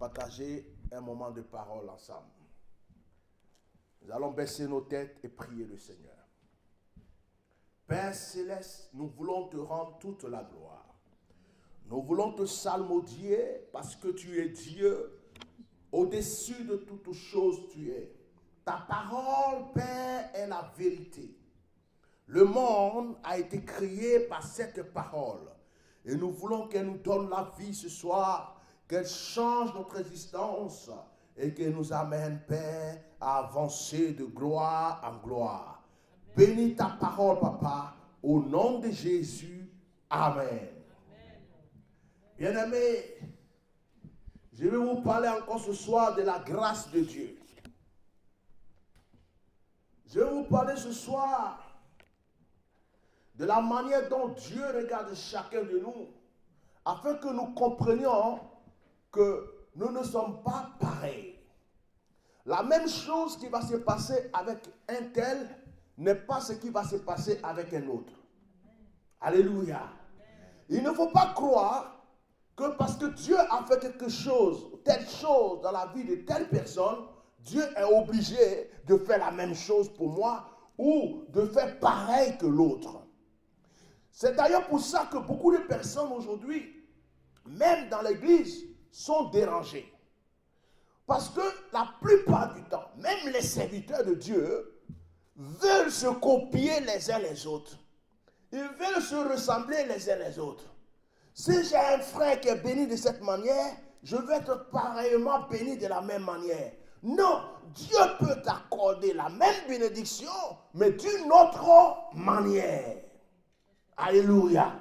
partager un moment de parole ensemble. Nous allons baisser nos têtes et prier le Seigneur. Père Céleste, nous voulons te rendre toute la gloire. Nous voulons te salmodier parce que tu es Dieu. Au-dessus de toutes choses, tu es. Ta parole, Père, est la vérité. Le monde a été créé par cette parole. Et nous voulons qu'elle nous donne la vie ce soir, qu'elle change notre existence et qu'elle nous amène, Père, à avancer de gloire en gloire. Bénis ta parole, Papa, au nom de Jésus. Amen. Bien-aimés, je vais vous parler encore ce soir de la grâce de Dieu. Je vais vous parler ce soir de la manière dont Dieu regarde chacun de nous, afin que nous comprenions que nous ne sommes pas pareils. La même chose qui va se passer avec un tel n'est pas ce qui va se passer avec un autre. Alléluia. Il ne faut pas croire que parce que Dieu a fait quelque chose, telle chose dans la vie de telle personne, Dieu est obligé de faire la même chose pour moi ou de faire pareil que l'autre. C'est d'ailleurs pour ça que beaucoup de personnes aujourd'hui, même dans l'église, sont dérangées. Parce que la plupart du temps, même les serviteurs de Dieu veulent se copier les uns les autres. Ils veulent se ressembler les uns les autres. Si j'ai un frère qui est béni de cette manière, je vais être pareillement béni de la même manière. Non, Dieu peut t'accorder la même bénédiction, mais d'une autre manière. Alléluia.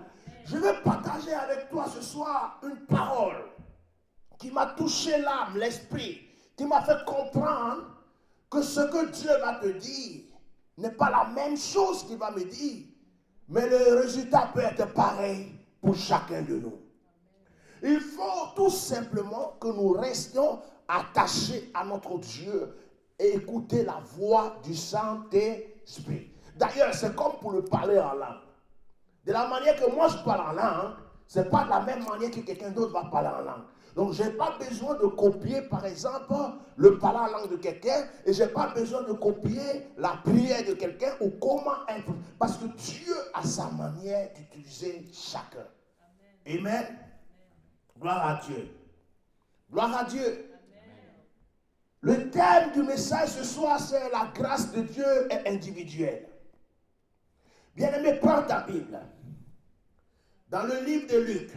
Je vais partager avec toi ce soir une parole qui m'a touché l'âme, l'esprit, qui m'a fait comprendre que ce que Dieu va te dire n'est pas la même chose qu'il va me dire, mais le résultat peut être pareil pour chacun de nous. Il faut tout simplement que nous restions attachés à notre Dieu et écouter la voix du Saint-Esprit. D'ailleurs, c'est comme pour le parler en langue. De la manière que moi je parle en langue, ce n'est pas de la même manière que quelqu'un d'autre va parler en langue. Donc, je n'ai pas besoin de copier, par exemple, le parler en langue de quelqu'un, et je n'ai pas besoin de copier la prière de quelqu'un ou comment être. Parce que Dieu a sa manière d'utiliser chacun. Amen. Amen. Gloire à Dieu. Gloire à Dieu. Amen. Le thème du message ce soir, c'est la grâce de Dieu est individuelle. Bien-aimé, prends ta Bible. Dans le livre de Luc.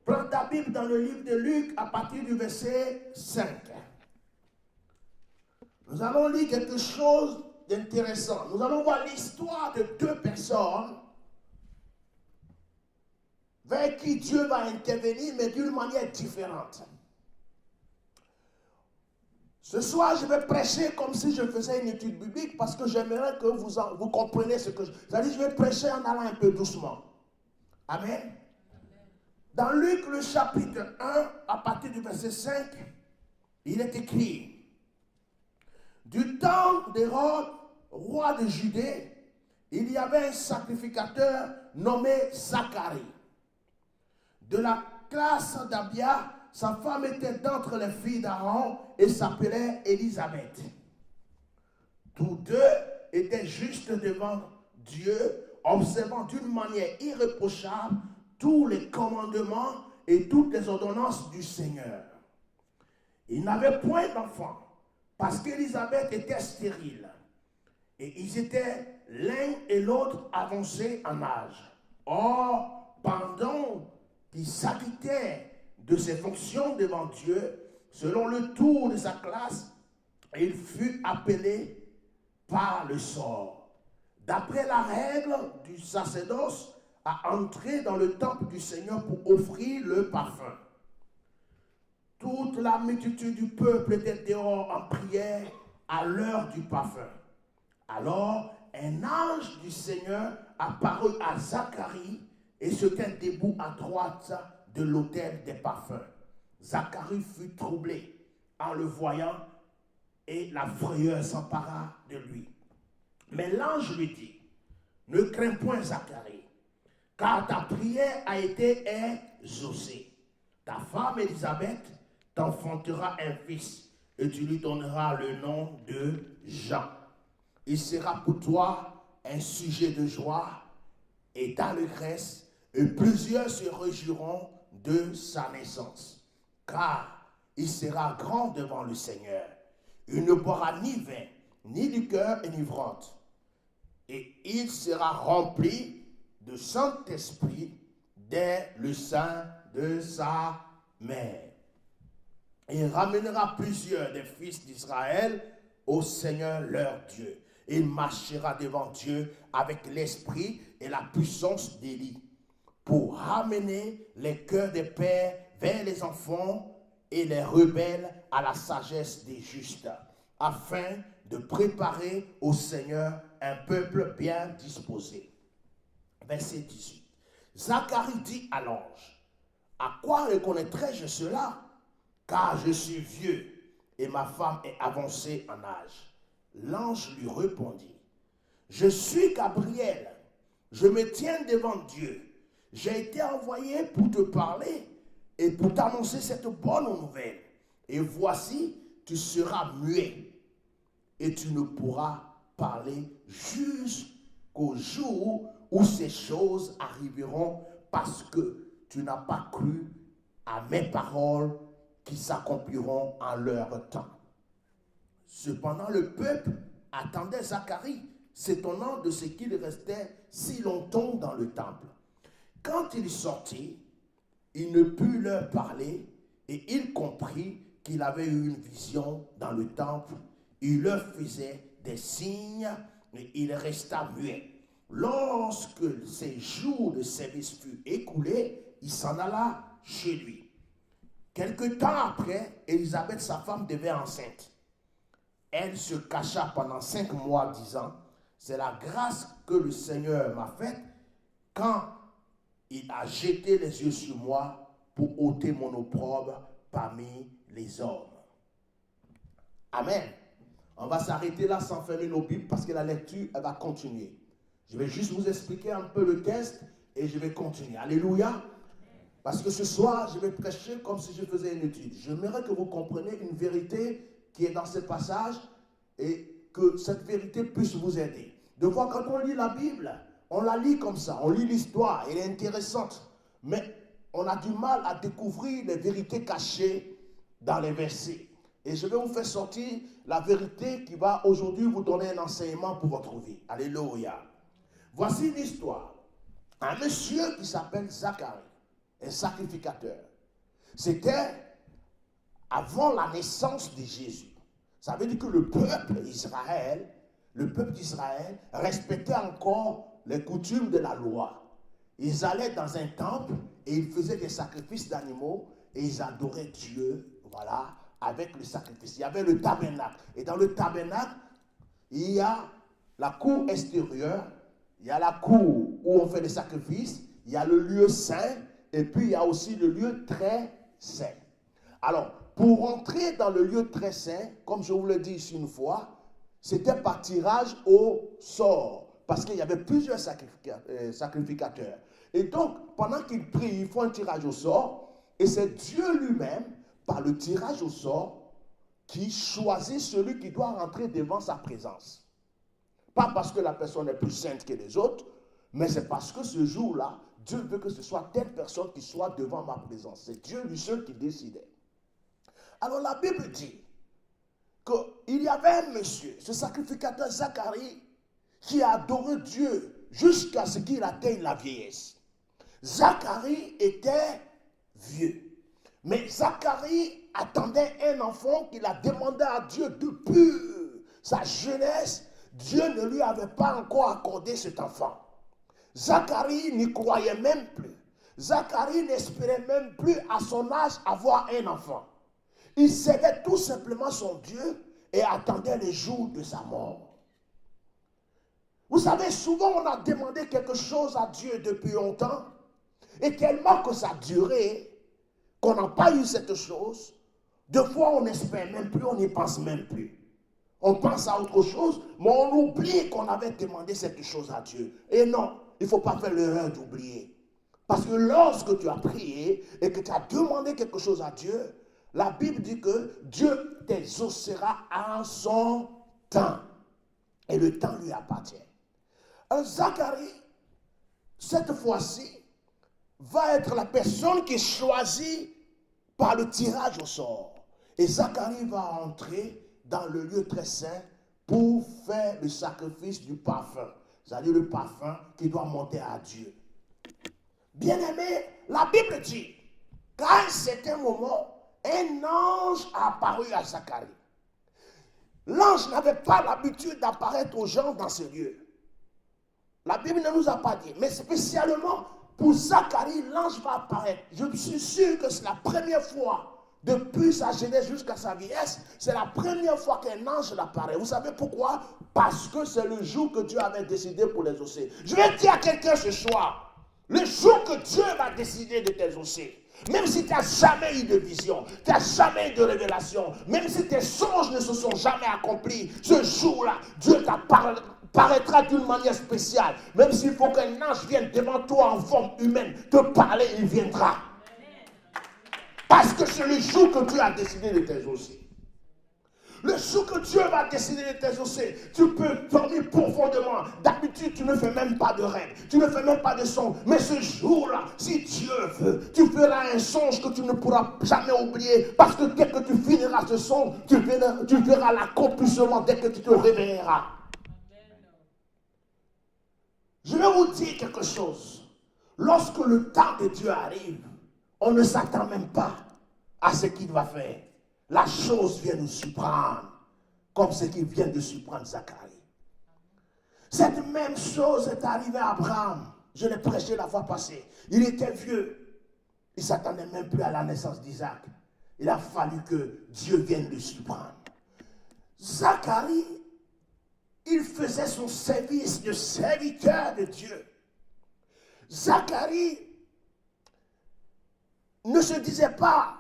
Prends ta Bible dans le livre de Luc à partir du verset 5. Nous allons lire quelque chose d'intéressant. Nous allons voir l'histoire de deux personnes vers qui Dieu va intervenir, mais d'une manière différente. Ce soir, je vais prêcher comme si je faisais une étude biblique parce que j'aimerais que vous compreniez ce que je... C'est-à-dire, je vais prêcher en allant un peu doucement. Amen. Dans Luc, le chapitre 1, à partir du verset 5, il est écrit: du temps d'Hérode, roi de Judée, il y avait un sacrificateur nommé Zacharie. De la classe d'Abia, sa femme était d'entre les filles d'Aaron et s'appelait Élisabeth. Tous deux étaient justes devant Dieu, observant d'une manière irréprochable tous les commandements et toutes les ordonnances du Seigneur. Ils n'avaient point d'enfants parce qu'Élisabeth était stérile et ils étaient l'un et l'autre avancés en âge. Or, pendant qu'il s'acquittait de ses fonctions devant Dieu, selon le tour de sa classe, il fut appelé par le sort, d'après la règle du sacerdoce, à entrer dans le temple du Seigneur pour offrir le parfum. Toute la multitude du peuple était dehors en prière à l'heure du parfum. Alors, un ange du Seigneur apparut à Zacharie et se tint debout à droite de l'autel des parfums. Zacharie fut troublé en le voyant et la frayeur s'empara de lui. Mais l'ange lui dit: ne crains point, Zacharie, car ta prière a été exaucée. Ta femme Élisabeth t'enfantera un fils et tu lui donneras le nom de Jean. Il sera pour toi un sujet de joie et d'allégresse, et plusieurs se réjouiront de sa naissance. Car il sera grand devant le Seigneur. Il ne boira ni vin, ni liqueur enivrante. Et il sera rempli de Saint-Esprit dès le sein de sa mère. Il ramènera plusieurs des fils d'Israël au Seigneur leur Dieu. Il marchera devant Dieu avec l'esprit et la puissance d'Élie pour ramener les cœurs des pères vers les enfants et les rebelles à la sagesse des justes, afin de préparer au Seigneur un peuple bien disposé. Verset 18. Zacharie dit à l'ange, à quoi reconnaîtrai-je cela? Car je suis vieux et ma femme est avancée en âge. L'ange lui répondit, je suis Gabriel, je me tiens devant Dieu. J'ai été envoyé pour te parler et pour t'annoncer cette bonne nouvelle. Et voici, tu seras muet et tu ne pourras parler jusqu'au jour où ces choses arriveront, parce que tu n'as pas cru à mes paroles qui s'accompliront en leur temps. Cependant, le peuple attendait Zacharie, s'étonnant de ce qu'il restait si longtemps dans le temple. Quand il sortit, il ne put leur parler et il comprit qu'il avait eu une vision dans le temple. Il leur faisait des signes et il resta muet. Lorsque ses jours de service furent écoulés, il s'en alla chez lui. Quelque temps après, Élisabeth, sa femme, devint enceinte. Elle se cacha pendant 5 mois, disant, c'est la grâce que le Seigneur m'a faite quand il a jeté les yeux sur moi pour ôter mon opprobre parmi les hommes. Amen. On va s'arrêter là sans fermer nos Bibles parce que la lecture, elle va continuer. Je vais juste vous expliquer un peu le texte et je vais continuer. Alléluia. Parce que ce soir, je vais prêcher comme si je faisais une étude. J'aimerais que vous compreniez une vérité qui est dans ce passage et que cette vérité puisse vous aider. De fois, quand on lit la Bible, on la lit comme ça, on lit l'histoire, elle est intéressante, mais on a du mal à découvrir les vérités cachées dans les versets. Et je vais vous faire sortir la vérité qui va aujourd'hui vous donner un enseignement pour votre vie. Alléluia. Voici l'histoire. Un monsieur qui s'appelle Zacharie, un sacrificateur. C'était avant la naissance de Jésus. Ça veut dire que le peuple d'Israël respectait encore les coutumes de la loi. Ils allaient dans un temple et ils faisaient des sacrifices d'animaux et ils adoraient Dieu, voilà, avec le sacrifice. Il y avait le tabernacle. Et dans le tabernacle, il y a la cour extérieure, il y a la cour où on fait les sacrifices, il y a le lieu saint, et puis il y a aussi le lieu très saint. Alors, pour rentrer dans le lieu très saint, comme je vous l'ai dit ici une fois, c'était par tirage au sort, parce qu'il y avait plusieurs sacrificateurs. Et donc, pendant qu'ils prient, ils font un tirage au sort, et c'est Dieu lui-même, par le tirage au sort, qui choisit celui qui doit rentrer devant sa présence. Pas parce que la personne est plus sainte que les autres, mais c'est parce que ce jour-là, Dieu veut que ce soit telle personne qui soit devant ma présence. C'est Dieu lui seul qui décidait. Alors la Bible dit qu'il y avait un monsieur, ce sacrificateur Zacharie, qui a adoré Dieu jusqu'à ce qu'il atteigne la vieillesse. Zacharie était vieux. Mais Zacharie attendait un enfant qu'il a demandé à Dieu depuis sa jeunesse. Dieu ne lui avait pas encore accordé cet enfant. Zacharie n'y croyait même plus. Zacharie n'espérait même plus à son âge avoir un enfant. Il servait tout simplement son Dieu et attendait le jour de sa mort. Vous savez, souvent on a demandé quelque chose à Dieu depuis longtemps et tellement que ça a duré qu'on n'a pas eu cette chose. Deux fois on n'espère même plus, on n'y pense même plus. On pense à autre chose, mais on oublie qu'on avait demandé cette chose à Dieu. Et non, il ne faut pas faire l'erreur d'oublier. Parce que lorsque tu as prié et que tu as demandé quelque chose à Dieu, la Bible dit que Dieu t'exaucera en son temps. Et le temps lui appartient. Zacharie, cette fois-ci, va être la personne qui est choisie par le tirage au sort. Et Zacharie va entrer dans le lieu très saint pour faire le sacrifice du parfum. C'est-à-dire le parfum qui doit monter à Dieu. Bien-aimé, la Bible dit qu'à un certain moment, un ange a apparu à Zacharie. L'ange n'avait pas l'habitude d'apparaître aux gens dans ce lieu. La Bible ne nous a pas dit, mais spécialement pour Zacharie, l'ange va apparaître. Je suis sûr que c'est la première fois, depuis sa jeunesse jusqu'à sa vieillesse, c'est la première fois qu'un ange apparaît. Vous savez pourquoi? Parce que c'est le jour que Dieu avait décidé pour les exaucer. Je vais dire à quelqu'un ce soir, le jour que Dieu va décider de t'exaucer, même si tu n'as jamais eu de vision, tu n'as jamais eu de révélation, même si tes songes ne se sont jamais accomplis, ce jour-là, Dieu t'apparaîtra d'une manière spéciale. Même s'il faut qu'un ange vienne devant toi en forme humaine te parler, il viendra. Parce que c'est le jour que Dieu a décidé de t'exaucer. Le jour que Dieu va décider de t'exaucer, tu peux dormir profondément. D'habitude, tu ne fais même pas de rêve, tu ne fais même pas de songe. Mais ce jour-là, si Dieu veut, tu feras un songe que tu ne pourras jamais oublier. Parce que dès que tu finiras ce songe, tu verras l'accomplissement dès que tu te réveilleras. Je vais vous dire quelque chose. Lorsque le temps de Dieu arrive, on ne s'attend même pas à ce qu'il va faire. La chose vient nous surprendre, comme ce qui vient de surprendre Zacharie. Cette même chose est arrivée à Abraham. Je l'ai prêché la fois passée. Il était vieux. Il ne s'attendait même plus à la naissance d'Isaac. Il a fallu que Dieu vienne le surprendre. Zacharie, il faisait son service de serviteur de Dieu. Zacharie ne se disait pas: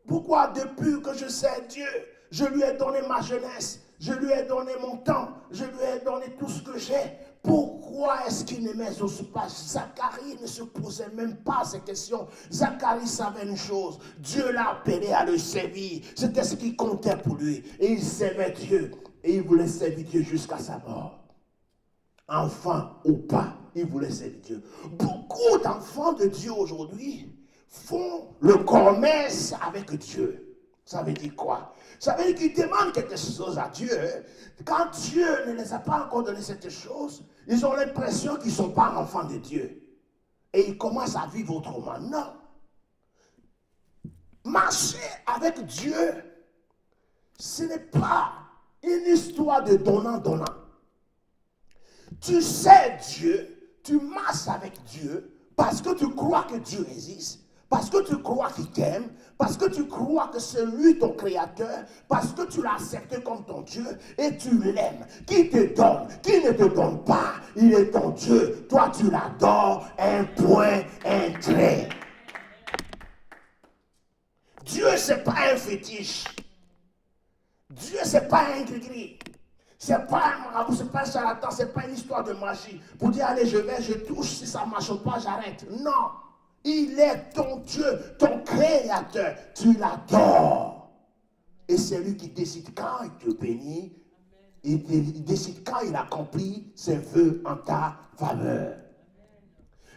pourquoi depuis que je sais Dieu, je lui ai donné ma jeunesse, je lui ai donné mon temps, je lui ai donné tout ce que j'ai, pourquoi est-ce qu'il ne m'exauce pas? Zacharie ne se posait même pas ces questions. Zacharie savait une chose: Dieu l'a appelé à le servir. C'était ce qui comptait pour lui. Et il servait Dieu. Et il voulait servir Dieu jusqu'à sa mort. Enfant ou pas, il voulait servir Dieu. Beaucoup d'enfants de Dieu aujourd'hui font le commerce avec Dieu. Ça veut dire quoi? Ça veut dire qu'ils demandent quelque chose à Dieu. Quand Dieu ne les a pas encore donné cette chose, ils ont l'impression qu'ils ne sont pas enfants de Dieu. Et ils commencent à vivre autrement. Non. Marcher avec Dieu, ce n'est pas une histoire de donnant-donnant. Tu sais Dieu, tu marches avec Dieu parce que tu crois que Dieu existe. Parce que tu crois qu'il t'aime, parce que tu crois que c'est lui ton créateur, parce que tu l'as accepté comme ton Dieu et tu l'aimes. Qui te donne, qui ne te donne pas, il est ton Dieu. Toi tu l'adores, un point, un trait. Dieu c'est pas un fétiche. Dieu c'est pas un gris-gris. C'est pas un marabout, c'est pas un charlatan, c'est pas une histoire de magie. Pour dire allez je touche, si ça ne marche pas j'arrête. Non. Il est ton Dieu, ton créateur. Tu l'adores. Et c'est lui qui décide quand il te bénit. Il décide quand il accomplit ses vœux en ta faveur.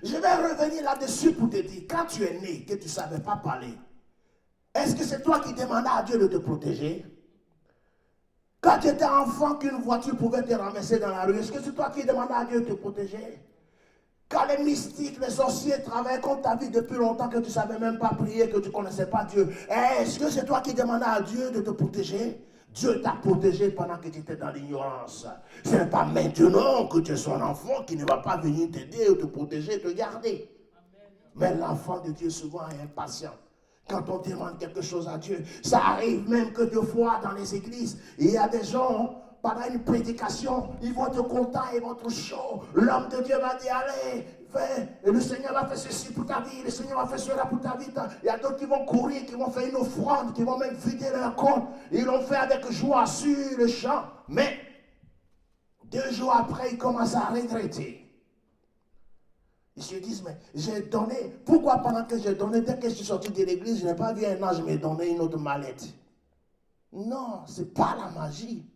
Je vais revenir là-dessus pour te dire, quand tu es né, que tu ne savais pas parler, est-ce que c'est toi qui demandais à Dieu de te protéger? Quand tu étais enfant, qu'une voiture pouvait te renverser dans la rue, est-ce que c'est toi qui demandais à Dieu de te protéger? Quand les mystiques, les sorciers travaillent contre ta vie depuis longtemps, que tu ne savais même pas prier, que tu ne connaissais pas Dieu, est-ce que c'est toi qui demandais à Dieu de te protéger? Dieu t'a protégé pendant que tu étais dans l'ignorance. Ce n'est pas maintenant que tu es son enfant qui ne va pas venir t'aider ou te protéger, te garder. Mais l'enfant de Dieu souvent est impatient. Quand on demande quelque chose à Dieu, ça arrive même que deux fois dans les églises, il y a des gens, pendant une prédication, ils vont être contents, ils vont être chauds. L'homme de Dieu va dire, allez, fais, et le Seigneur va faire ceci pour ta vie, le Seigneur va faire cela pour ta vie. Il y a d'autres qui vont courir, qui vont faire une offrande, qui vont même vider leur compte. Ils l'ont fait avec joie sur le champ. Mais 2 jours après, ils commencent à regretter. Ils se disent, mais j'ai donné. Pourquoi pendant que j'ai donné, dès que je suis sorti de l'église, je n'ai pas vu un ange me donner une autre mallette? Non, ce n'est pas la magie.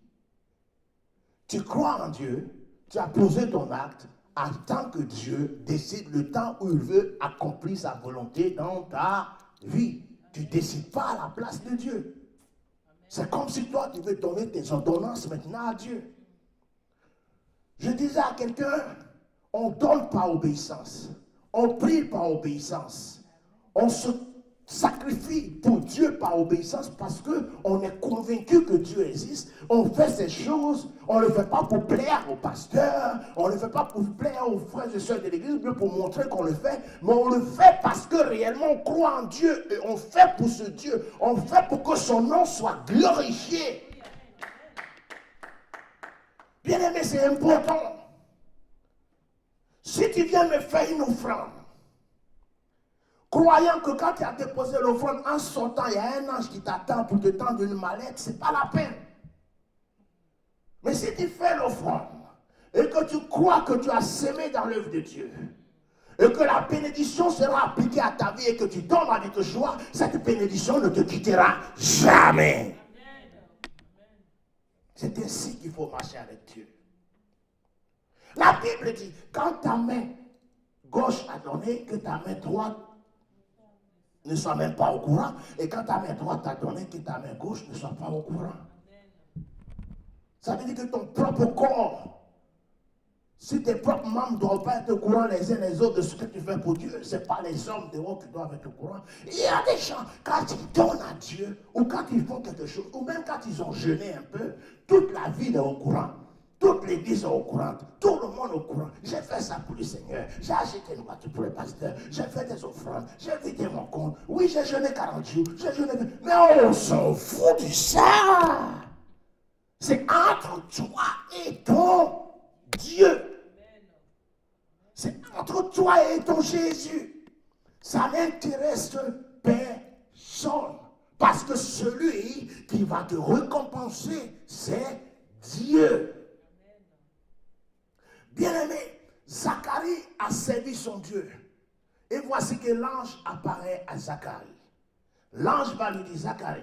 Tu crois en Dieu, tu as posé ton acte, attends que Dieu décide le temps où il veut accomplir sa volonté dans ta vie. Tu ne décides pas à la place de Dieu. C'est comme si toi, tu veux donner tes ordonnances maintenant à Dieu. Je disais à quelqu'un, on donne par obéissance, on prie par obéissance, on se sacrifie pour Dieu par obéissance parce qu'on est convaincu que Dieu existe. On fait ces choses, on ne le fait pas pour plaire au pasteur, on ne le fait pas pour plaire aux frères et sœurs de l'église, mais pour montrer qu'on le fait, mais on le fait parce que réellement on croit en Dieu et on fait pour ce Dieu, on fait pour que son nom soit glorifié. Bien aimé, c'est important. Si tu viens me faire une offrande, croyant que quand tu as déposé l'offrande, en sortant, il y a un ange qui t'attend pour te tendre une mallette, ce n'est pas la peine. Mais si tu fais l'offrande et que tu crois que tu as semé dans l'œuvre de Dieu, et que la bénédiction sera appliquée à ta vie et que tu donnes avec joie, cette bénédiction ne te quittera jamais. C'est ainsi qu'il faut marcher avec Dieu. La Bible dit, quand ta main gauche a donné, que ta main droite ne soit même pas au courant, et quand ta main droite a donné, que ta main gauche ne soit pas au courant. Ça veut dire que ton propre corps, si tes propres membres ne doivent pas être au courant les uns les autres de ce que tu fais pour Dieu, ce n'est pas les hommes dehors qui doivent être au courant. Il y a des gens, quand ils donnent à Dieu, ou quand ils font quelque chose, ou même quand ils ont jeûné un peu, toute la ville est au courant. Toute l'église est au courant, tout le monde est au courant. J'ai fait ça pour le Seigneur, j'ai acheté une voiture pour le pasteur, j'ai fait des offrandes, j'ai vidé mon compte. Oui, j'ai jeûné 40 jours, j'ai jeûné... Mais on s'en fout de ça. C'est entre toi et ton Dieu. C'est entre toi et ton Jésus. Ça n'intéresse personne. Parce que celui qui va te récompenser, c'est Dieu. Bien-aimé, Zacharie a servi son Dieu. Et voici que l'ange apparaît à Zacharie. L'ange va lui dire, Zacharie.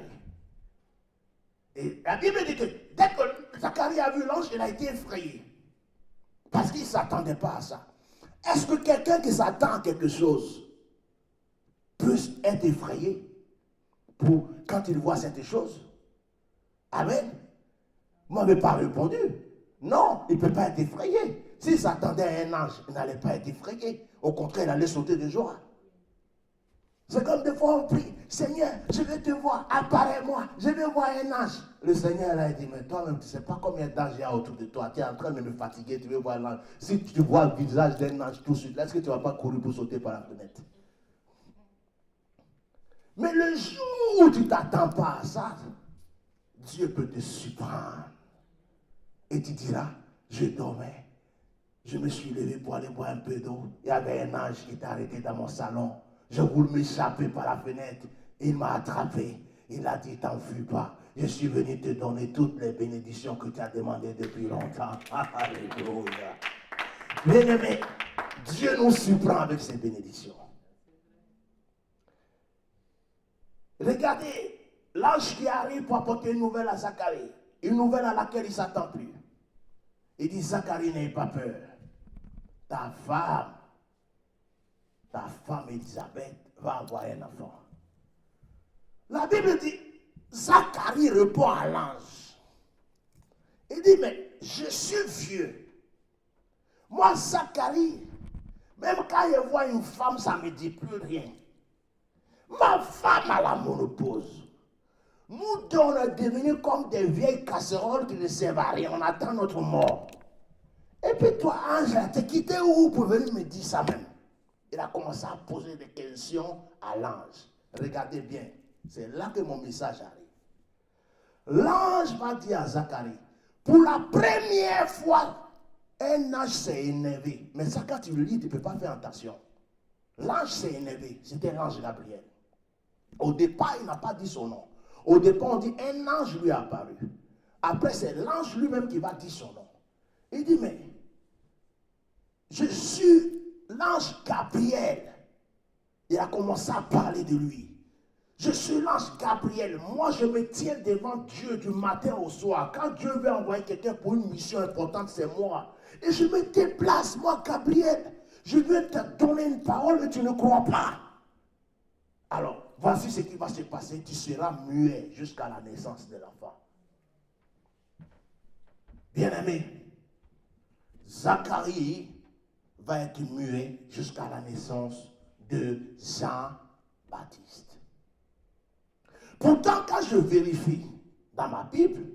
Et la Bible dit que dès que Zacharie a vu l'ange, il a été effrayé. Parce qu'il ne s'attendait pas à ça. Est-ce que quelqu'un qui s'attend à quelque chose peut être effrayé quand il voit cette chose? Amen. Vous ne m'avez pas répondu. Non, il ne peut pas être effrayé. S'il s'attendait à un ange, il n'allait pas être effrayé. Au contraire, il allait sauter de joie. C'est comme des fois on prie, Seigneur, je veux te voir, apparais-moi, je veux voir un ange. Le Seigneur a dit, mais toi-même, tu ne sais pas combien d'anges il y a autour de toi. Tu es en train de me fatiguer, tu veux voir l'ange. Si tu vois le visage d'un ange tout de suite, est-ce que tu ne vas pas courir pour sauter par la fenêtre? Mais le jour où tu ne t'attends pas à ça, Dieu peut te surprendre. Et tu diras, je dormais. Je me suis levé pour aller boire un peu d'eau. Il y avait un ange qui était arrêté dans mon salon. Je voulais m'échapper par la fenêtre. Il m'a attrapé. Il a dit, t'en fuis pas. Je suis venu te donner toutes les bénédictions que tu as demandées depuis longtemps. Alléluia. Bien-aimé, Dieu nous surprend avec ses bénédictions. Regardez, l'ange qui arrive pour apporter une nouvelle à Zacharie. Une nouvelle à laquelle il ne s'attend plus. Il dit, Zacharie, n'aie pas peur. Ta femme Élisabeth va avoir un enfant. La Bible dit, Zacharie répond à l'ange. Il dit, mais je suis vieux. Moi, Zacharie, même quand je vois une femme, ça ne me dit plus rien. Ma femme a la monopause. Nous deux, on est devenus comme des vieilles casseroles qui ne servent à rien. On attend notre mort. Et puis toi, ange, t'es quitté où pour venir me dire ça même? Il a commencé à poser des questions à l'ange. Regardez bien, c'est là que mon message arrive. L'ange va dire à Zacharie, pour la première fois, un ange s'est énervé. Mais ça, quand tu le lis, tu ne peux pas faire attention. L'ange s'est énervé, c'était l'ange Gabriel. Au départ, il n'a pas dit son nom. Au départ, on dit un ange lui est apparu. Après, c'est l'ange lui-même qui va dire son nom. Il dit, mais je suis l'ange Gabriel. Il a commencé à parler de lui. Je suis l'ange Gabriel. Moi, je me tiens devant Dieu du matin au soir. Quand Dieu veut envoyer quelqu'un pour une mission importante, c'est moi. Et je me déplace, moi, Gabriel. Je veux te donner une parole et tu ne crois pas. Alors, voici ce qui va se passer. Tu seras muet jusqu'à la naissance de l'enfant. Bien-aimé, Zacharie va être muet jusqu'à la naissance de Jean-Baptiste. Pourtant, quand je vérifie dans ma Bible,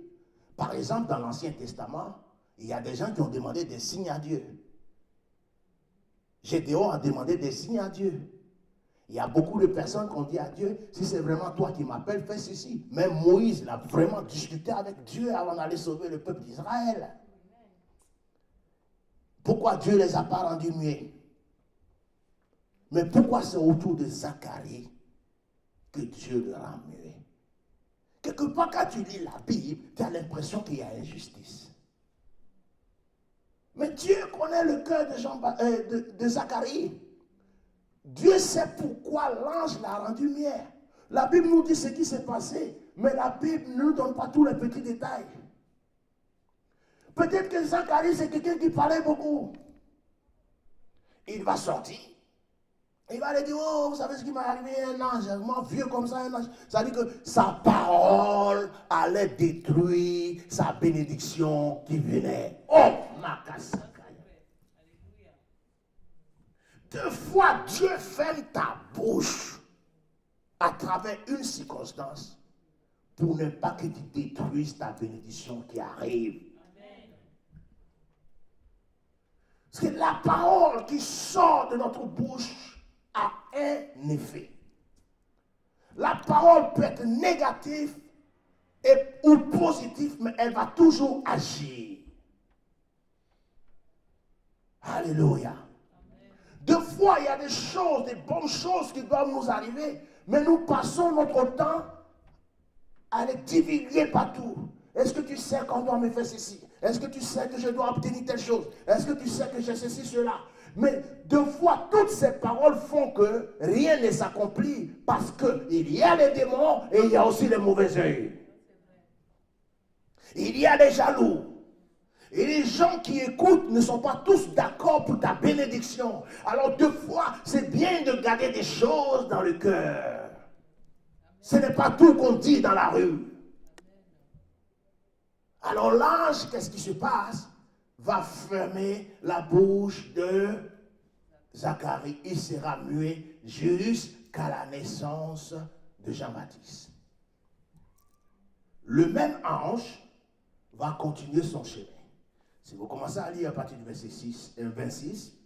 par exemple dans l'Ancien Testament, il y a des gens qui ont demandé des signes à Dieu. Gédéon a demandé des signes à Dieu. Il y a beaucoup de personnes qui ont dit à Dieu, si c'est vraiment toi qui m'appelles, fais ceci. Même Moïse, il a vraiment discuté avec Dieu avant d'aller sauver le peuple d'Israël. Pourquoi Dieu ne les a pas rendus muets? Mais pourquoi c'est autour de Zacharie que Dieu le rend muet? Quelque part, quand tu lis la Bible, tu as l'impression qu'il y a injustice. Mais Dieu connaît le cœur de Zacharie. Dieu sait pourquoi l'ange l'a rendu muet. La Bible nous dit ce qui s'est passé, mais la Bible ne nous donne pas tous les petits détails. Peut-être que Zacharie, c'est quelqu'un qui parlait beaucoup. Il va sortir. Il va aller dire, oh, vous savez ce qui m'est arrivé, un ange, moi vieux comme ça, un ange. Ça veut dire que sa parole allait détruire sa bénédiction qui venait. Oh, Makasaka. Deux fois, Dieu ferme ta bouche à travers une circonstance pour ne pas que tu détruises ta bénédiction qui arrive. Amen. Parce que la parole qui sort de notre bouche a un effet. La parole peut être négative ou positive, mais elle va toujours agir. Alléluia. Deux fois, il y a des choses, des bonnes choses qui doivent nous arriver, mais nous passons notre temps à les divulguer partout. Est-ce que tu sais qu'on doit me faire ceci? Est-ce que tu sais que je dois obtenir telle chose? Est-ce que tu sais que j'ai ceci, cela? Mais deux fois, toutes ces paroles font que rien ne s'accomplit parce qu'il y a les démons et il y a aussi les mauvais œils. Il y a les jaloux. Et les gens qui écoutent ne sont pas tous d'accord pour ta bénédiction. Alors deux fois, c'est bien de garder des choses dans le cœur. Ce n'est pas tout qu'on dit dans la rue. Alors l'ange, qu'est-ce qui se passe? Va fermer la bouche de Zacharie. Il sera muet jusqu'à la naissance de Jean-Baptiste. Le même ange va continuer son chemin. Si vous commencez à lire à partir du verset 26,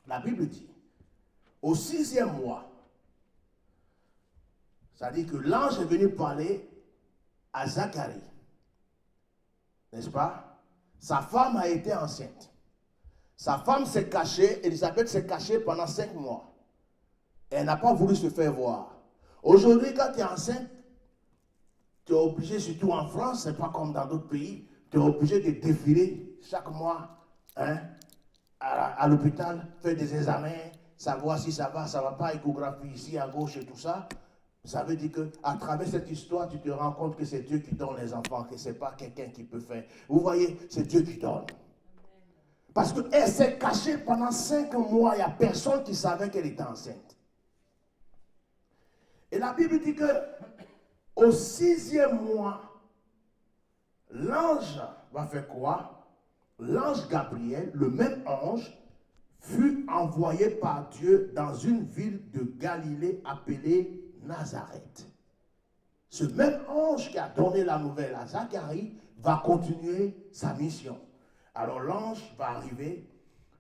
la Bible dit, au 6e mois, c'est-à-dire que l'ange est venu parler à Zacharie, n'est-ce pas? Sa femme a été enceinte. Sa femme s'est cachée, Élisabeth s'est cachée pendant 5 mois. Elle n'a pas voulu se faire voir. Aujourd'hui, quand tu es enceinte, tu es obligé, surtout en France, ce n'est pas comme dans d'autres pays, tu es obligé de défiler chaque mois à l'hôpital, faire des examens, savoir si ça va pas, échographie ici à gauche et tout ça. Ça veut dire qu'à travers cette histoire, tu te rends compte que c'est Dieu qui donne les enfants, que ce n'est pas quelqu'un qui peut faire. Vous voyez, c'est Dieu qui donne. Parce qu'elle s'est cachée pendant 5 mois, il n'y a personne qui savait qu'elle était enceinte. Et la Bible dit que au 6e mois, l'ange va faire quoi? L'ange Gabriel, le même ange, fut envoyé par Dieu dans une ville de Galilée appelée Nazareth. Ce même ange qui a donné la nouvelle à Zacharie va continuer sa mission. Alors l'ange va arriver.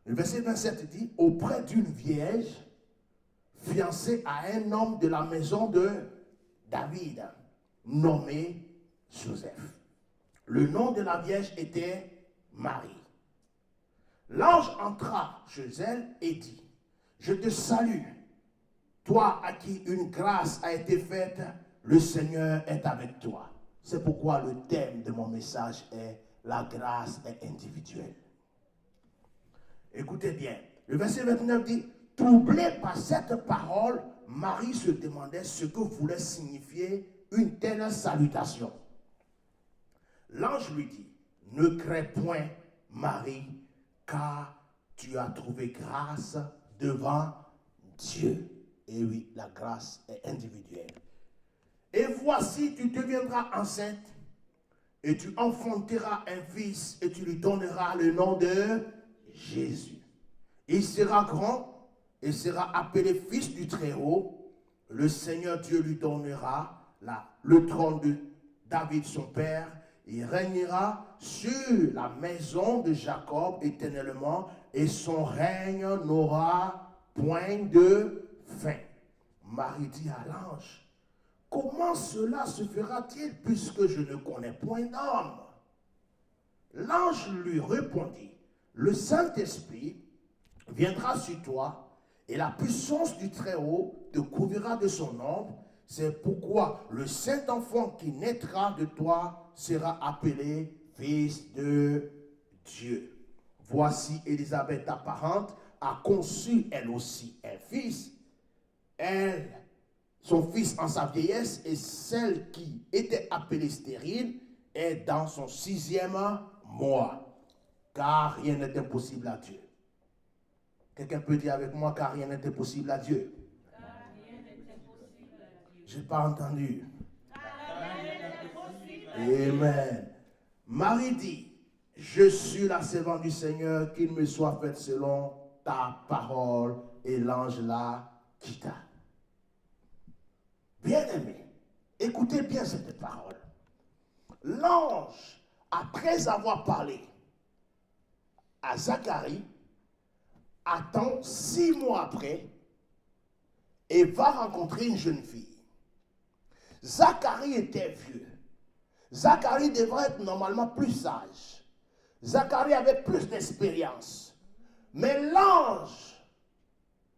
Le verset 27 dit, auprès d'une vierge fiancée à un homme de la maison de David, nommé Joseph. Le nom de la vierge était Marie. L'ange entra chez elle et dit, je te salue, toi à qui une grâce a été faite, le Seigneur est avec toi. C'est pourquoi le thème de mon message est la grâce est individuelle. Écoutez bien, le verset 29 dit, Troublée par cette parole, Marie se demandait ce que voulait signifier une telle salutation. L'ange lui dit, ne crains point, Marie, car tu as trouvé grâce devant Dieu. Et oui, la grâce est individuelle. Et voici, tu deviendras enceinte et tu enfanteras un fils et tu lui donneras le nom de Jésus. Il sera grand et sera appelé fils du Très-Haut. Le Seigneur Dieu lui donnera le trône de David son père. Il régnera sur la maison de Jacob éternellement et son règne n'aura point de fin. Marie dit à l'ange, comment cela se fera-t-il puisque je ne connais point d'homme? L'ange lui répondit, le Saint-Esprit viendra sur toi et la puissance du Très-Haut te couvrira de son ombre. C'est pourquoi le Saint-Enfant qui naîtra de toi sera appelé Fils de Dieu. Voici Élisabeth, ta parente, a conçu elle aussi un fils. Elle, son fils en sa vieillesse, et celle qui était appelée stérile est dans son 6e mois. Car rien n'est impossible à Dieu. Quelqu'un peut dire avec moi, car rien n'est impossible à Dieu. Je n'ai pas entendu. Amen. Marie dit, je suis la servante du Seigneur, qu'il me soit fait selon ta parole. Et l'ange la quitta. Bien-aimé, écoutez bien cette parole. L'ange, après avoir parlé à Zacharie, attend 6 mois après et va rencontrer une jeune fille. Zacharie était vieux. Zacharie devrait être normalement plus sage. Zacharie avait plus d'expérience. Mais l'ange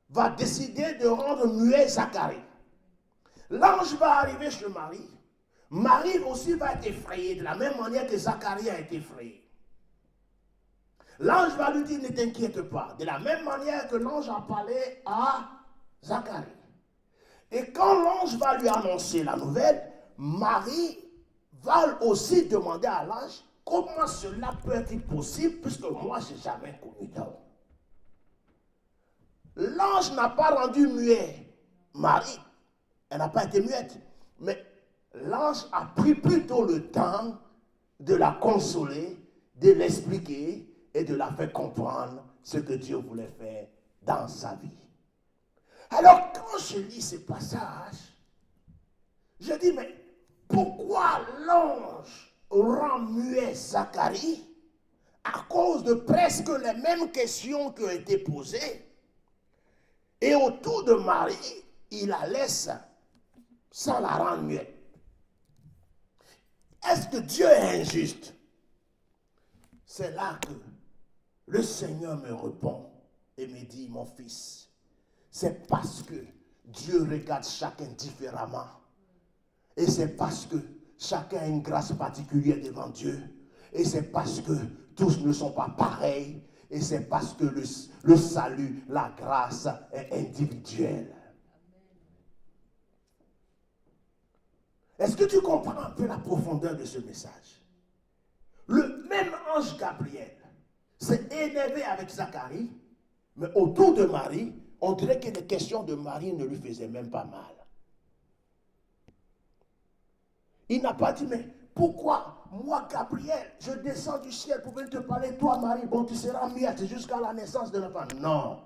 va décider de rendre muet Zacharie. L'ange va arriver chez Marie. Marie aussi va être effrayée de la même manière que Zacharie a été effrayé. L'ange va lui dire, ne t'inquiète pas. De la même manière que l'ange a parlé à Zacharie. Et quand l'ange va lui annoncer la nouvelle, Marie va aussi demander à l'ange, comment cela peut être possible puisque moi je n'ai jamais connu d'homme. L'ange n'a pas rendu muet Marie. Elle n'a pas été muette. Mais l'ange a pris plutôt le temps de la consoler, de l'expliquer et de la faire comprendre ce que Dieu voulait faire dans sa vie. Alors quand je lis ce passage, je dis, mais pourquoi l'ange rend muet Zacharie à cause de presque les mêmes questions qui ont été posées? Et autour de Marie, il la laisse sans la rendre muette. Est-ce que Dieu est injuste? C'est là que le Seigneur me répond et me dit, mon fils, c'est parce que Dieu regarde chacun différemment. Et c'est parce que chacun a une grâce particulière devant Dieu. Et c'est parce que tous ne sont pas pareils. Et c'est parce que le salut, la grâce est individuelle. Est-ce que tu comprends un peu la profondeur de ce message? Le même ange Gabriel s'est énervé avec Zacharie, mais autour de Marie, on dirait que les questions de Marie ne lui faisaient même pas mal. Il n'a pas dit, mais pourquoi moi, Gabriel, je descends du ciel pour venir te parler, toi, Marie, bon, tu seras muette jusqu'à la naissance de l'enfant. Non,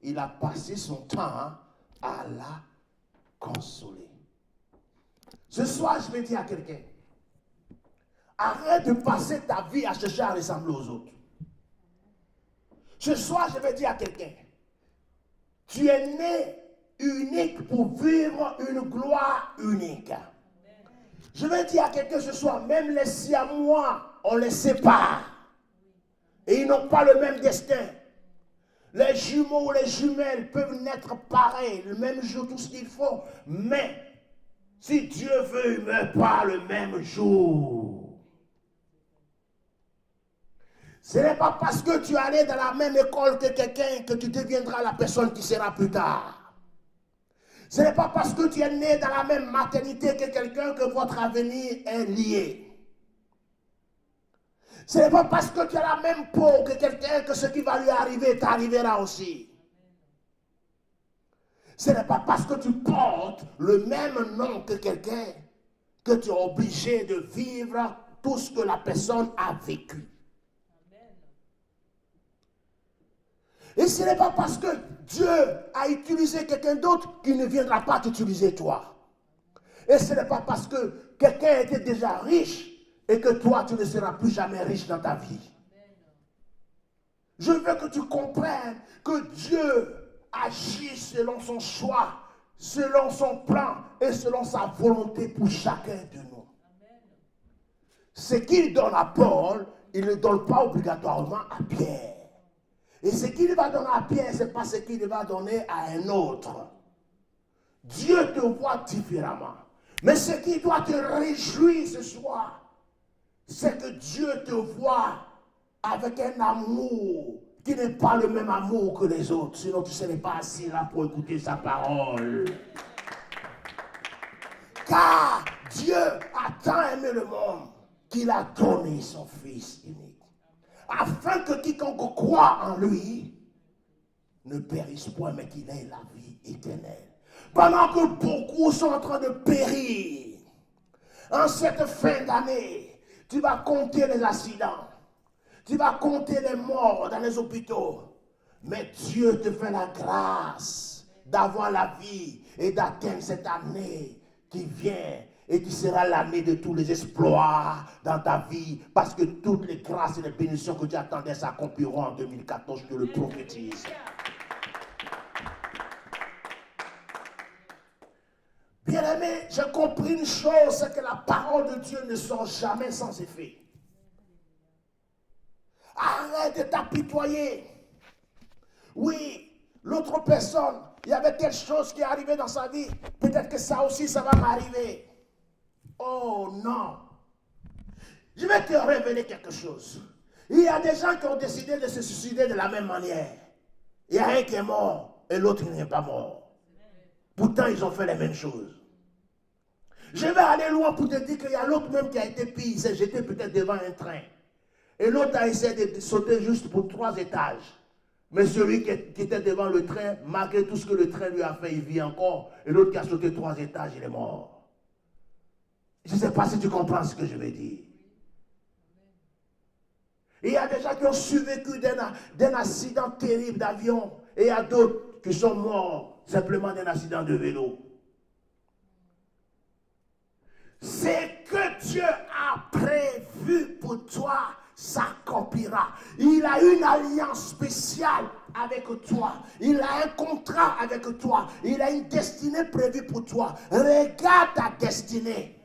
il a passé son temps à la consoler. Ce soir, je vais dire à quelqu'un, arrête de passer ta vie à chercher à ressembler aux autres. Ce soir, je vais dire à quelqu'un, tu es né unique pour vivre une gloire unique. Je vais dire à quelqu'un ce soir, même les Siamois, on les sépare. Et ils n'ont pas le même destin. Les jumeaux ou les jumelles peuvent naître pareils, le même jour, tout ce qu'il faut. Mais, si Dieu veut, ils ne meurent pas le même jour. Ce n'est pas parce que tu es allé dans la même école que quelqu'un que tu deviendras la personne qui sera plus tard. Ce n'est pas parce que tu es né dans la même maternité que quelqu'un que votre avenir est lié. Ce n'est pas parce que tu as la même peau que quelqu'un que ce qui va lui arriver t'arrivera aussi. Ce n'est pas parce que tu portes le même nom que quelqu'un que tu es obligé de vivre tout ce que la personne a vécu. Et ce n'est pas parce que Dieu a utilisé quelqu'un d'autre qu'il ne viendra pas t'utiliser toi. Et ce n'est pas parce que quelqu'un était déjà riche et que toi tu ne seras plus jamais riche dans ta vie. Je veux que tu comprennes que Dieu agit selon son choix, selon son plan et selon sa volonté pour chacun de nous. Ce qu'il donne à Paul, il ne donne pas obligatoirement à Pierre. Et ce qu'il va donner à Pierre, ce n'est pas ce qu'il va donner à un autre. Dieu te voit différemment. Mais ce qui doit te réjouir ce soir, c'est que Dieu te voit avec un amour qui n'est pas le même amour que les autres. Sinon, tu ne serais pas assis là pour écouter sa parole. Car Dieu a tant aimé le monde qu'il a donné son Fils unique, afin que quiconque croit en lui ne périsse point, mais qu'il ait la vie éternelle. Pendant que beaucoup sont en train de périr, en cette fin d'année, tu vas compter les accidents, tu vas compter les morts dans les hôpitaux, mais Dieu te fait la grâce d'avoir la vie et d'atteindre cette année qui vient et qui sera l'année de tous les exploits dans ta vie, parce que toutes les grâces et les bénédictions que tu attendais s'accompliront en 2014, je te le prophétise. Bien-aimé, j'ai compris une chose, c'est que la parole de Dieu ne sort jamais sans effet. Arrête de t'apitoyer. Oui, l'autre personne, il y avait quelque chose qui est arrivé dans sa vie. Peut-être que ça aussi, ça va m'arriver. Oh non. Je vais te révéler quelque chose. Il y a des gens qui ont décidé de se suicider de la même manière. Il y a un qui est mort et l'autre n'est pas mort. Pourtant, ils ont fait les mêmes choses. Je vais aller loin pour te dire qu'il y a l'autre même qui a été pire. Il s'est jeté peut-être devant un train. Et l'autre a essayé de sauter juste pour 3 étages. Mais celui qui était devant le train, malgré tout ce que le train lui a fait, il vit encore. Et l'autre qui a sauté 3 étages, il est mort. Je ne sais pas si tu comprends ce que je veux dire. Et il y a des gens qui ont survécu d'un accident terrible d'avion. Et il y a d'autres qui sont morts simplement d'un accident de vélo. C'est que Dieu a prévu pour toi s'accomplira. Il a une alliance spéciale avec toi. Il a un contrat avec toi. Il a une destinée prévue pour toi. Regarde ta destinée.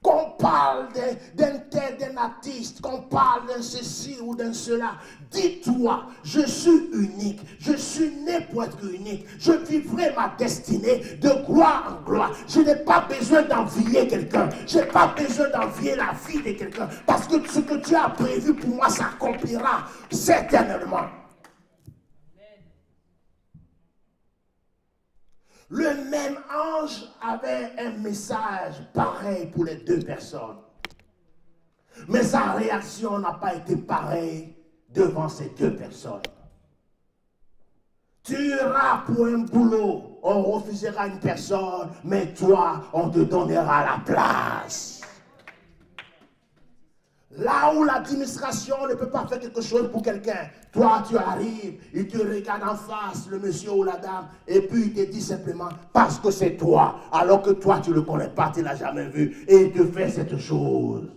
Qu'on parle d'un tel, d'un artiste, qu'on parle d'un ceci ou d'un cela, dis-toi, je suis unique, je suis né pour être unique, je vivrai ma destinée de gloire en gloire. Je n'ai pas besoin d'envier quelqu'un, je n'ai pas besoin d'envier la vie de quelqu'un, parce que ce que tu as prévu pour moi s'accomplira certainement. Le même ange avait un message pareil pour les 2 personnes. Mais sa réaction n'a pas été pareille devant ces 2 personnes. Tu iras pour un boulot, on refusera une personne, mais toi, on te donnera la place. Là où l'administration ne peut pas faire quelque chose pour quelqu'un, toi tu arrives, il te regarde en face, le monsieur ou la dame, et puis il te dit simplement, parce que c'est toi, alors que toi tu ne le connais pas, tu ne l'as jamais vu, et il te fait cette chose.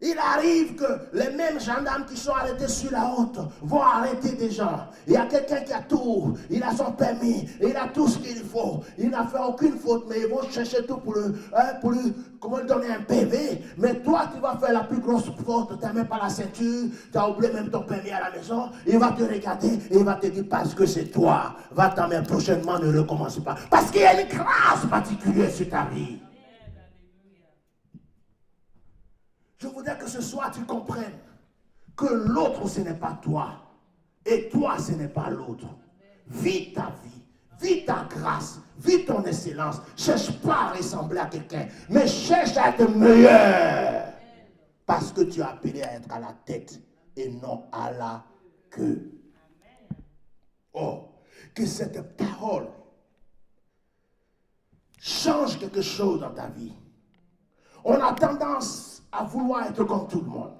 Il arrive que les mêmes gendarmes qui sont arrêtés sur la route vont arrêter des gens. Il y a quelqu'un qui a tout, il a son permis, il a tout ce qu'il faut. Il n'a fait aucune faute, mais ils vont chercher tout pour lui donner un PV. Mais toi, tu vas faire la plus grosse faute, tu n'as même pas la ceinture, tu as oublié même ton permis à la maison. Il va te regarder et il va te dire, parce que c'est toi, va-t'en, mais prochainement ne recommence pas. Parce qu'il y a une grâce particulière sur ta vie. ce soir tu comprennes que l'autre ce n'est pas toi et toi ce n'est pas l'autre. Vis ta vie, vis ta grâce, vis ton excellence. Cherche pas à ressembler à quelqu'un, mais cherche à être meilleur. Parce que tu es appelé à être à la tête et non à la queue. Oh, que cette parole change quelque chose dans ta vie. On a tendance à vouloir être comme tout le monde.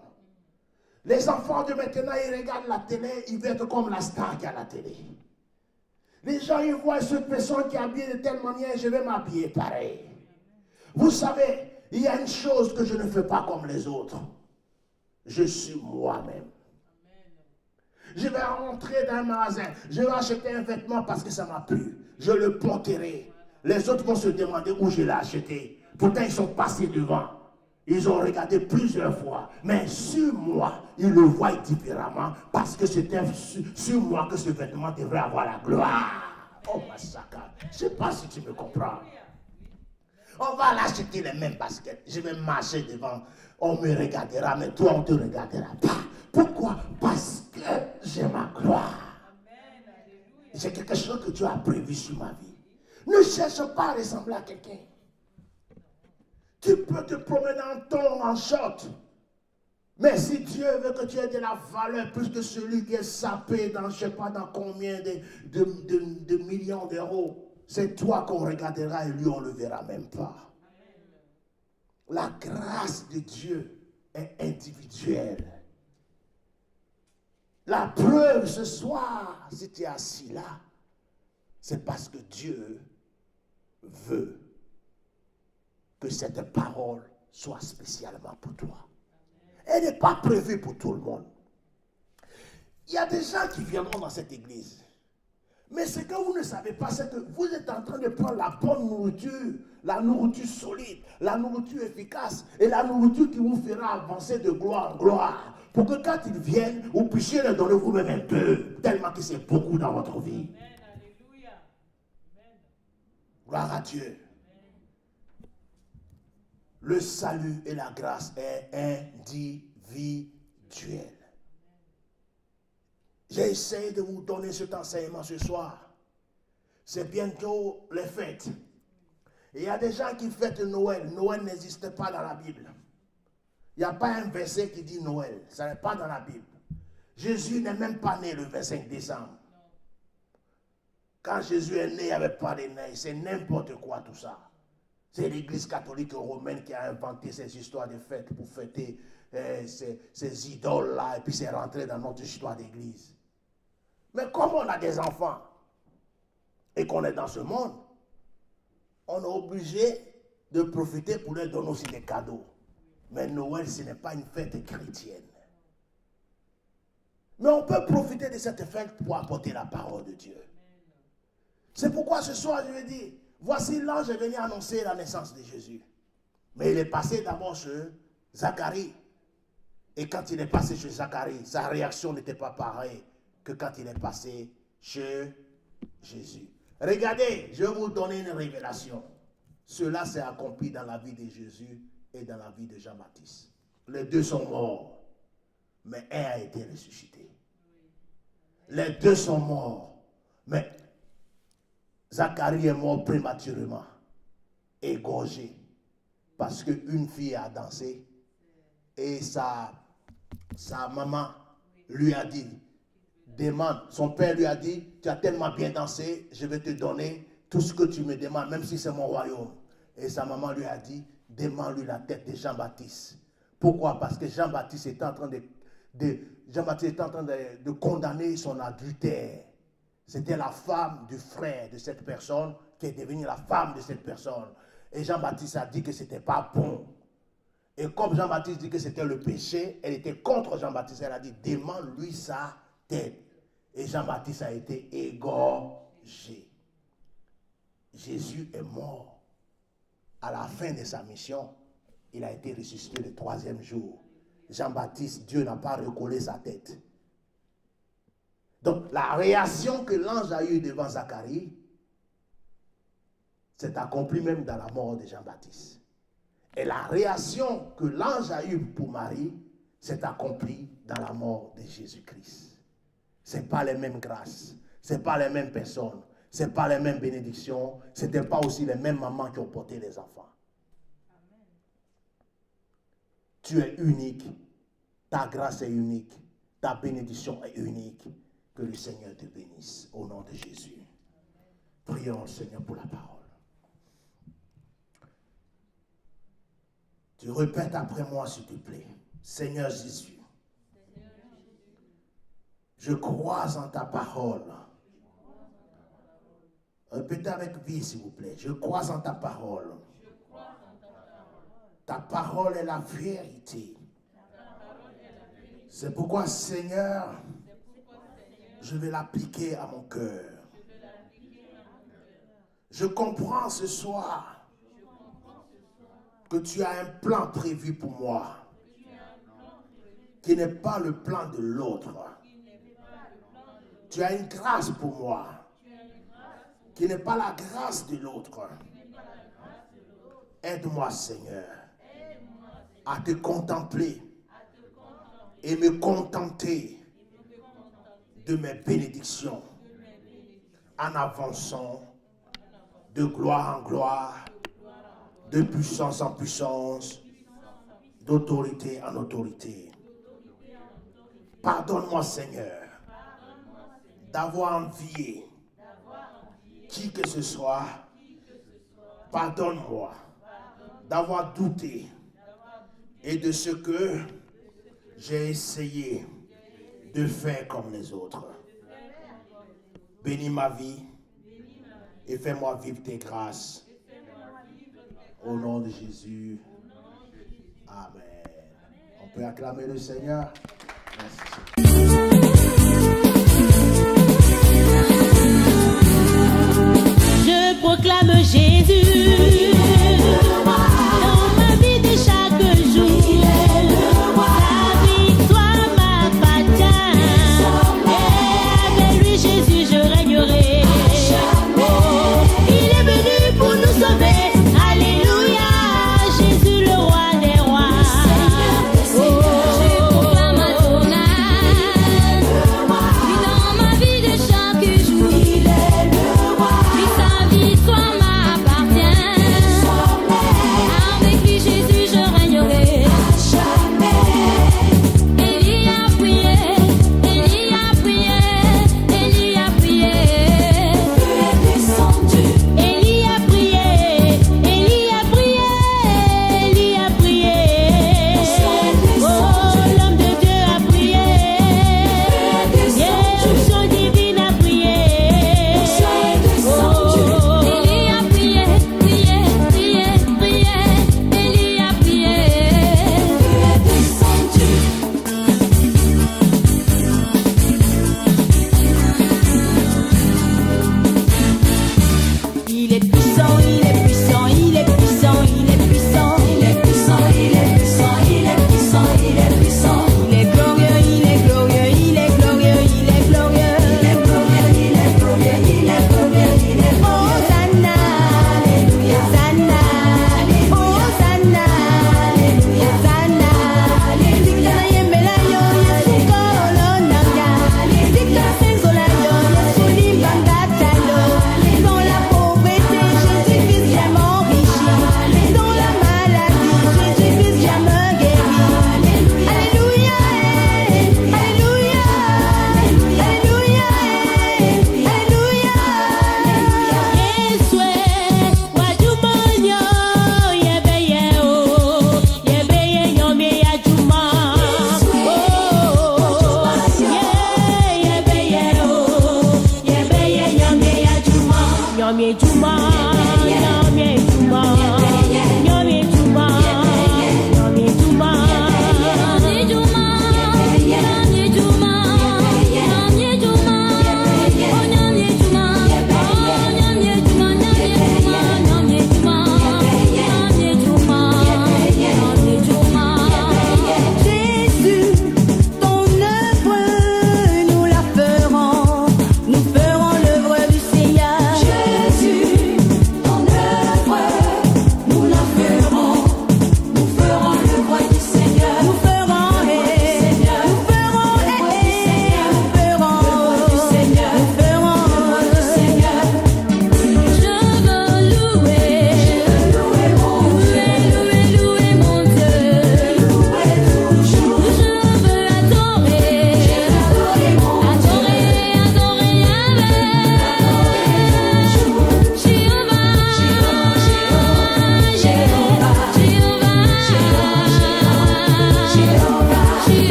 Les enfants de maintenant, ils regardent la télé, ils veulent être comme la star qui est à la télé. Les gens, ils voient cette personne qui est habillée de telle manière, je vais m'habiller pareil. Vous savez, il y a une chose que je ne fais pas comme les autres. Je suis moi-même. Je vais rentrer dans un magasin, je vais acheter un vêtement parce que ça m'a plu. Je le porterai. Les autres vont se demander où je l'ai acheté. Pourtant, ils sont passés devant. Ils ont regardé plusieurs fois. Mais sur moi, ils le voient différemment parce que c'était sur moi que ce vêtement devrait avoir la gloire. Oh, massacre. Je ne sais pas si tu me comprends. On va l'acheter les mêmes baskets. Je vais marcher devant. On me regardera, mais toi, on ne te regardera pas. Pourquoi? Parce que j'ai ma gloire. J'ai quelque chose que Dieu a prévu sur ma vie. Ne cherche pas à ressembler à quelqu'un. Tu peux te promener en ton, en short. Mais si Dieu veut que tu aies de la valeur plus que celui qui est sapé dans je ne sais pas dans combien de millions d'euros, c'est toi qu'on regardera et lui on ne le verra même pas. La grâce de Dieu est individuelle. La preuve ce soir, si tu es assis là, c'est parce que Dieu veut que cette parole soit spécialement pour toi. Elle n'est pas prévue pour tout le monde. Il y a des gens qui viendront dans cette église. Mais ce que vous ne savez pas, c'est que vous êtes en train de prendre la bonne nourriture, la nourriture solide, la nourriture efficace et la nourriture qui vous fera avancer de gloire en gloire. Pour que quand ils viennent, vous puissiez leur donner vous-même un peu, tellement que c'est beaucoup dans votre vie. Amen. Gloire à Dieu. Le salut et la grâce est individuel. J'ai essayé de vous donner cet enseignement ce soir. C'est bientôt les fêtes. Et il y a des gens qui fêtent Noël. Noël n'existe pas dans la Bible. Il n'y a pas un verset qui dit Noël. Ça n'est pas dans la Bible. Jésus n'est même pas né le 25 décembre. Quand Jésus est né, il n'y avait pas de neige. C'est n'importe quoi tout ça. C'est l'Église catholique romaine qui a inventé ces histoires de fêtes pour fêter ces idoles-là. Et puis c'est rentré dans notre histoire d'Église. Mais comme on a des enfants et qu'on est dans ce monde, on est obligé de profiter pour leur donner aussi des cadeaux. Mais Noël, ce n'est pas une fête chrétienne. Mais on peut profiter de cette fête pour apporter la parole de Dieu. C'est pourquoi ce soir, je vais dire, voici l'ange est venu annoncer la naissance de Jésus. Mais il est passé d'abord chez Zacharie. Et quand il est passé chez Zacharie, sa réaction n'était pas pareille que quand il est passé chez Jésus. Regardez, je vais vous donner une révélation. Cela s'est accompli dans la vie de Jésus et dans la vie de Jean-Baptiste. Les deux sont morts, mais un a été ressuscité. Les deux sont morts, mais Zacharie est mort prématurément, égorgé, parce qu'une fille a dansé et sa maman lui a dit, demande, son père lui a dit, tu as tellement bien dansé, je vais te donner tout ce que tu me demandes, même si c'est mon royaume. Et sa maman lui a dit, demande-lui la tête de Jean-Baptiste. Pourquoi? Parce que Jean-Baptiste était en train de condamner son adultère. C'était la femme du frère de cette personne qui est devenue la femme de cette personne. Et Jean-Baptiste a dit que ce n'était pas bon. Et comme Jean-Baptiste dit que c'était le péché, elle était contre Jean-Baptiste. Elle a dit, demande-lui sa tête. Et Jean-Baptiste a été égorgé. Jésus est mort. À la fin de sa mission, il a été ressuscité le 3e jour. Jean-Baptiste, Dieu n'a pas recollé sa tête. Donc, la réaction que l'ange a eue devant Zacharie s'est accomplie même dans la mort de Jean-Baptiste. Et la réaction que l'ange a eue pour Marie s'est accompli dans la mort de Jésus-Christ. Ce n'est pas les mêmes grâces, ce n'est pas les mêmes personnes, ce n'est pas les mêmes bénédictions, ce n'était pas aussi les mêmes mamans qui ont porté les enfants. Amen. Tu es unique, ta grâce est unique, ta bénédiction est unique. Que le Seigneur te bénisse au nom de Jésus. Prions le Seigneur pour la parole. Tu répètes après moi s'il te plaît. Seigneur Jésus, je crois en ta parole. Répétez avec vie s'il vous plaît. Je crois en ta parole. Ta parole est la vérité. C'est pourquoi Seigneur, je vais l'appliquer à mon cœur. Je comprends ce soir que tu as un plan prévu pour moi, qui n'est pas le plan de l'autre. Tu as une grâce pour moi, qui n'est pas la grâce de l'autre. Aide-moi, Seigneur, à te contempler et me contenter de mes bénédictions en avançant de gloire en gloire, de puissance en puissance, d'autorité en autorité. Pardonne-moi, Seigneur, d'avoir envié qui que ce soit. Pardonne-moi d'avoir douté et de ce que j'ai essayé de faire comme les autres. Bénis ma vie et fais-moi vivre tes grâces. Au nom de Jésus. Amen. On peut acclamer le Seigneur. Merci. Je proclame Jésus dans ma vie de chaque jour. La victoire m'appartient. Et avec lui Jésus je régnerai. Oh, il est venu pour nous sauver. Alléluia, Jésus le roi des rois. Oh, je proclame Adonai dans ma vie de chaque jour. Puis sa victoire m'appartient. Avec lui Jésus je régnerai. Élie a prié, Élie a prié, Élie a prié. Élie a prié, Élie a prié, Élie a prié. Oh, l'homme de Dieu a prié. L'onction divine a prié. Oh, Élie a prié, prié, prié, prié. Élie a prié. Il est puissant, il est puissant, il est puissant, il est puissant, il est puissant, il est puissant, il est puissant, il est puissant. Il est glorieux, il est glorieux, il est glorieux, il est glorieux, il est glorieux, il est glorieux, il est glorieux, il est glorieux. Hosanna, alléluia, Hosanna, Hosanna, alléluia, Hosanna, alléluia. Yembela yo Yesu kolonanga, dika sengola yo Yesu limbangata lo. Dans la pauvreté, Jésus-Christ vient m'enrichir. Dans la maladie, Jésus-Christ vient me guérir. Alléluia, alléluia, alléluia, alléluia. Yeswe, wajumonyo, yebeye o, yebeye nyomye yajuma. Yebeye o, yebeye nyomye yajuma. Nyomye juma.